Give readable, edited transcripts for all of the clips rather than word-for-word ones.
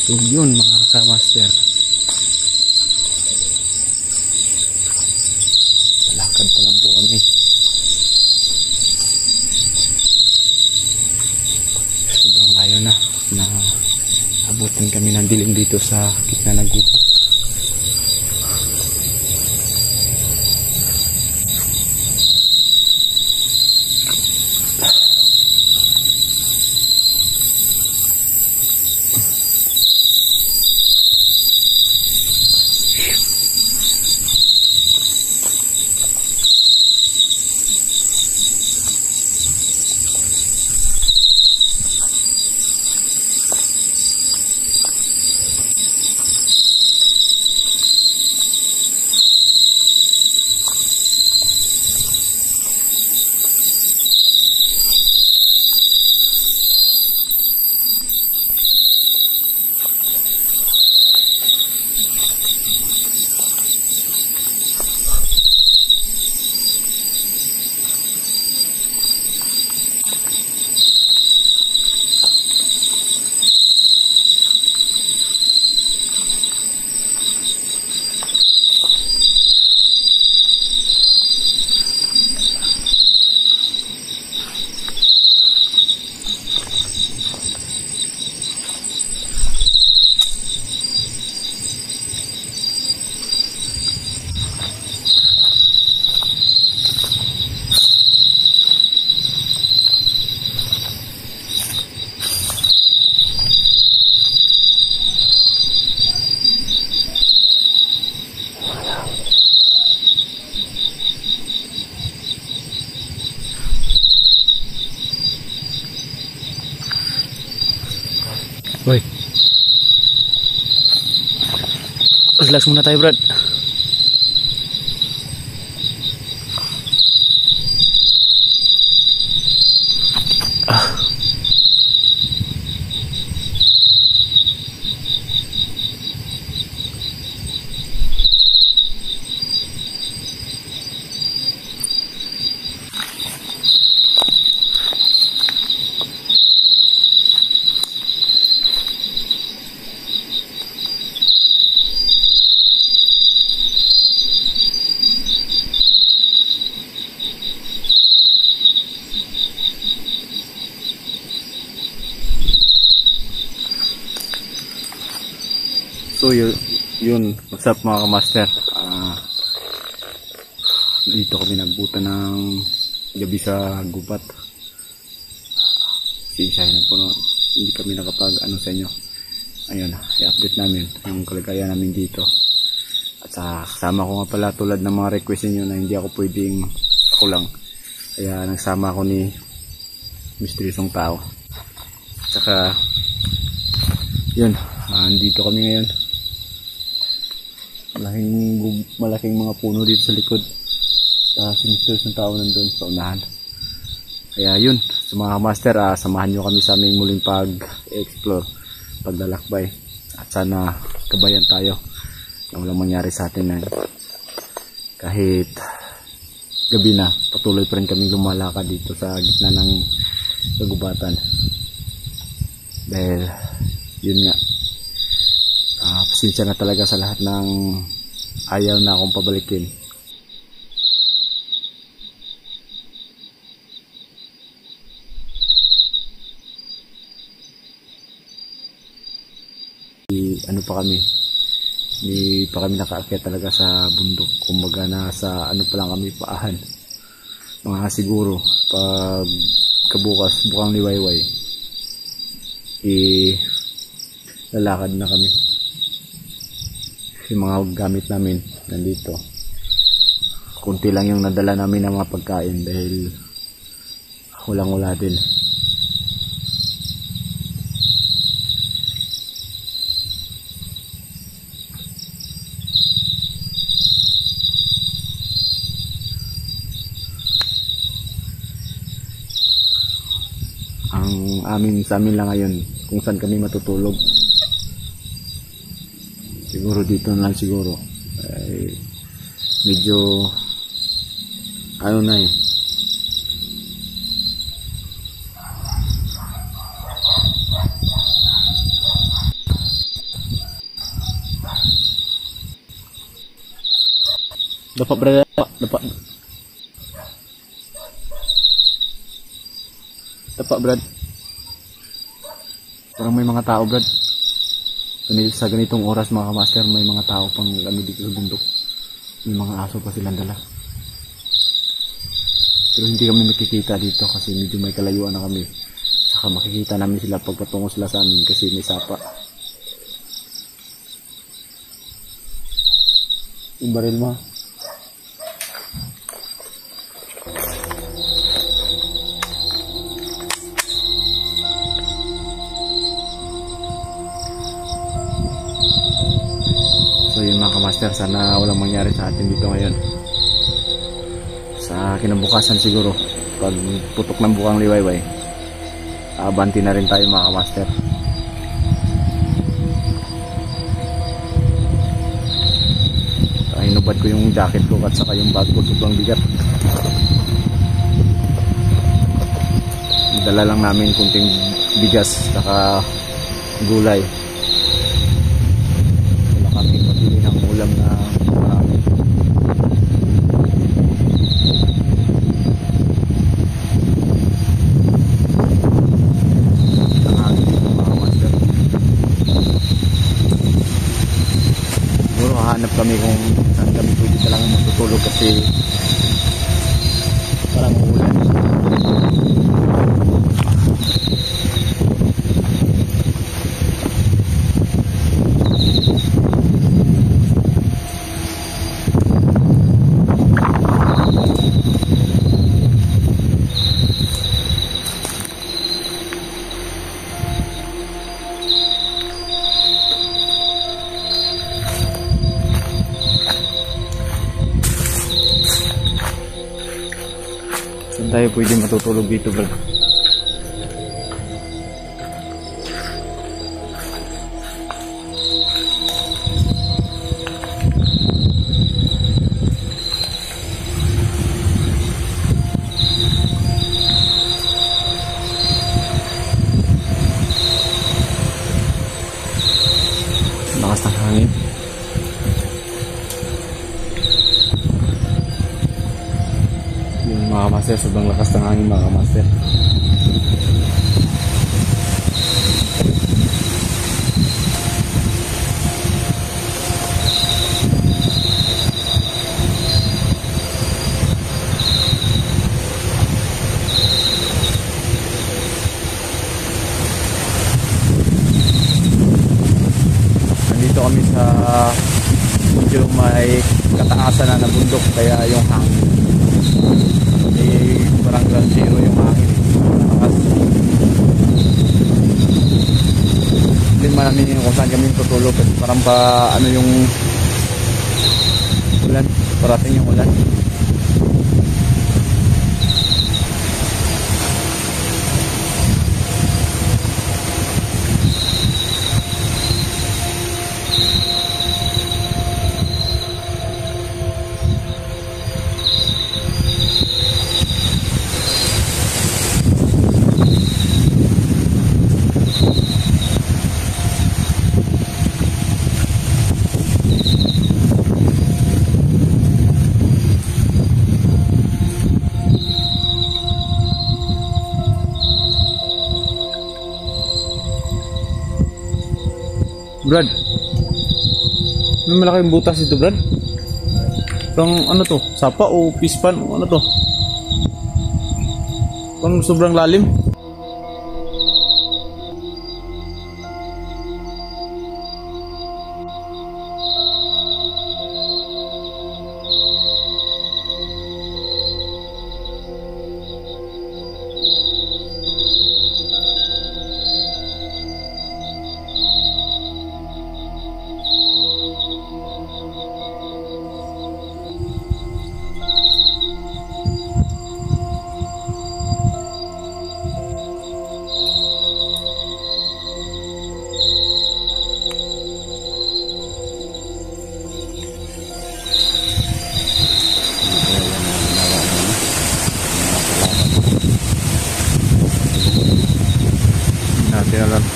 So yun mga kamaster, lakad pa lang po kami. Sobrang layo na abutin kami ng dilim dito sa gitna ng gubat. Uy, relax muna tayo, Brad. So yun, what's up mga kamaster. Dito kami nagbuta ng gabi sa gubat. Sisahin na po, hindi kami nakapag sa inyo. Ayun, i-update namin yung kalagayan namin dito. At kasama ko nga pala, tulad ng mga request niyo na hindi ako pwedeng ako lang. Kaya nagsama ako ni misteryosong tao. Tsaka yun, dito kami ngayon. Malaking mga puno dito sa likod. Si misteryosong tao nandun sa unahan. Kaya yun, sa mga master, samahan nyo kami sa aming muling pag-explore, paglalakbay. At sana kabayan tayo na walang mangyari sa atin na kahit gabi na, patuloy pa rin kami lumalakad dito sa gitna ng kagubatan. Dahil yun nga, pasensya na talaga sa lahat ng ayaw na akong pabalikin. Ano pa kami, hindi pa kami nakaakyat talaga sa bundok. Kumbaga nasa ano pa lang kami, paahan. Mga siguro pag kabukas bukang liwayway, lalakad na kami. Yung mga gamit namin nandito, kunti lang yung nadala namin ng mga pagkain dahil walang-wala din. Ang sa amin lang ngayon kung saan kami matutulog. Siguro dito na lang siguro. Medyo ano na Dapat brad, dapat. Dapat brad. Parang may mga tao brad. Sa ganitong oras mga master, may mga tao pang ano dito sa bundok. May mga aso pa silang dala. Pero hindi kami makikita dito kasi medyo may kalayuan na kami. Saka makikita namin sila pagpatungo sila sa amin kasi may sapa. Yung baril mo. So yun mga kamaster, sana walang mangyari sa atin dito ngayon. Sa kinabukasan siguro, pag putok ng bukang liwayway, abanti na rin tayo mga kamaster. Hinubad ko yung jacket ko at saka yung bag ko, sobrang bigat. Dala lang namin kunting bigas saka gulay. Wala kami pabili ng ulam na marami. Siguro hahanap kami kung saan kami pwede talagang matutulog kasi parang uulan. Saan tayo pwede matutulog dito bro? Lakas ng hangin. Mga master, sobrang lakas ng hangin mga master. Nandito kami sa medyo may kataasan na bundok kaya yung hangin parang ground zero yung hangin. Hindi man namin kung saan kami tutulog kasi parang pa ano yung ulan, parating yung ulan. Brad, may malaking butas ito Brad. Parang ano to, sapa o pispan o ano to? Parang sobrang lalim.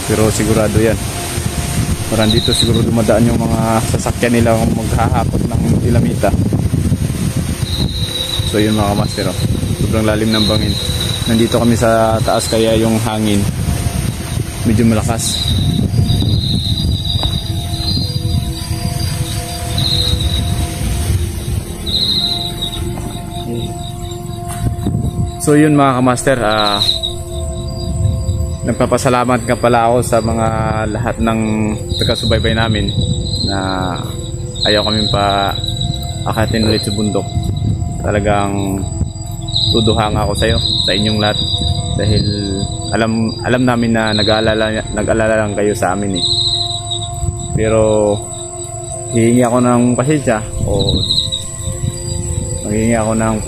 Pero sigurado yan. Parang dito siguro dumadaan yung mga sasakyan nila kung maghahakot ng dinamita. So yun mga kamaster, oh. Sobrang lalim ng bangin. Nandito kami sa taas kaya yung hangin medyo malakas. So yun mga kamaster, nagpapasalamat nga pala ako sa mga lahat ng taga-subaybay namin na ayaw kami pa akatin ulit sa bundok. Talagang tuduhanga ako sa inyong lahat dahil alam namin na nag-alala lang kayo sa amin eh. Pero hihingi ako ng pasensya o maghihingi ako ng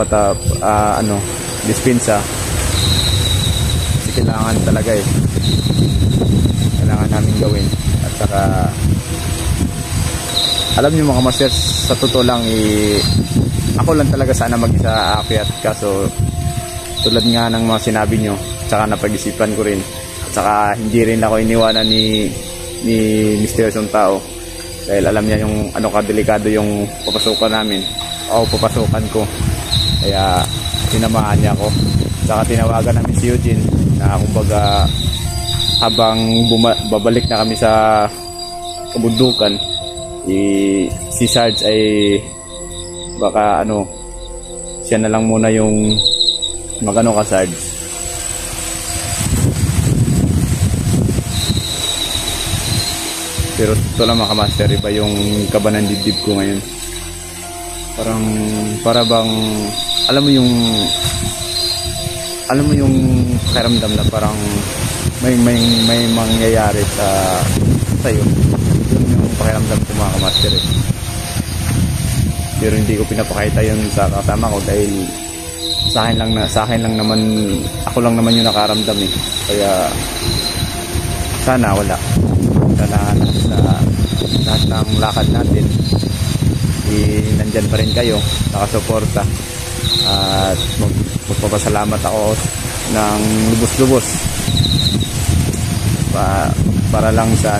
dispensa. Kasi kailangan talaga eh. Kailangan namin gawin. At saka alam niyo mga master, sa totoo lang ako lang talaga sana mag-isa aakyat, kaso tulad nga ng mga sinabi nyo, saka napag-isipan ko rin, at saka hindi rin ako iniwanan ni misteryosong tao dahil alam niya yung kadelikado yung papasukan namin. Ako papasukan ko, kaya sinamahan niya ako. Saka tinawagan namin si Eugene na kumbaga habang babalik na kami sa kabundukan, si Sarge ay baka siya na lang muna yung ka Sarge. Pero ito lang mga kamaster, iba yung kaba ng dibdib ko ngayon. Para bang alam mo yung pakiramdam na parang may mangyayari sa'yo. Yun yung pakiramdam ko mga kamaster eh. Pero hindi ko pinapakita yun sa kasama ko dahil sa akin lang naman, ako lang naman yung nakaramdam eh. Kaya sana wala. Sana lahat ng lakad natin nandyan pa rin kayo, nakasuporta. At magpapasalamat ako ng lubos-lubos para lang sa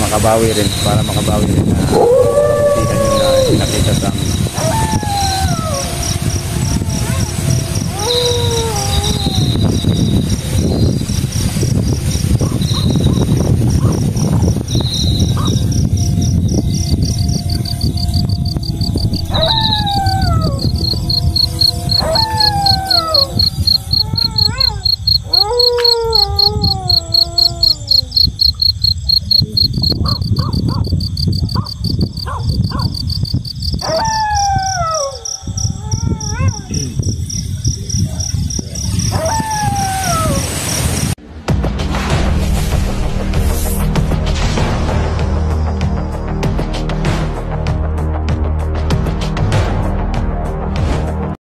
makabawi rin na kabutihan yung na pinakita sa amin.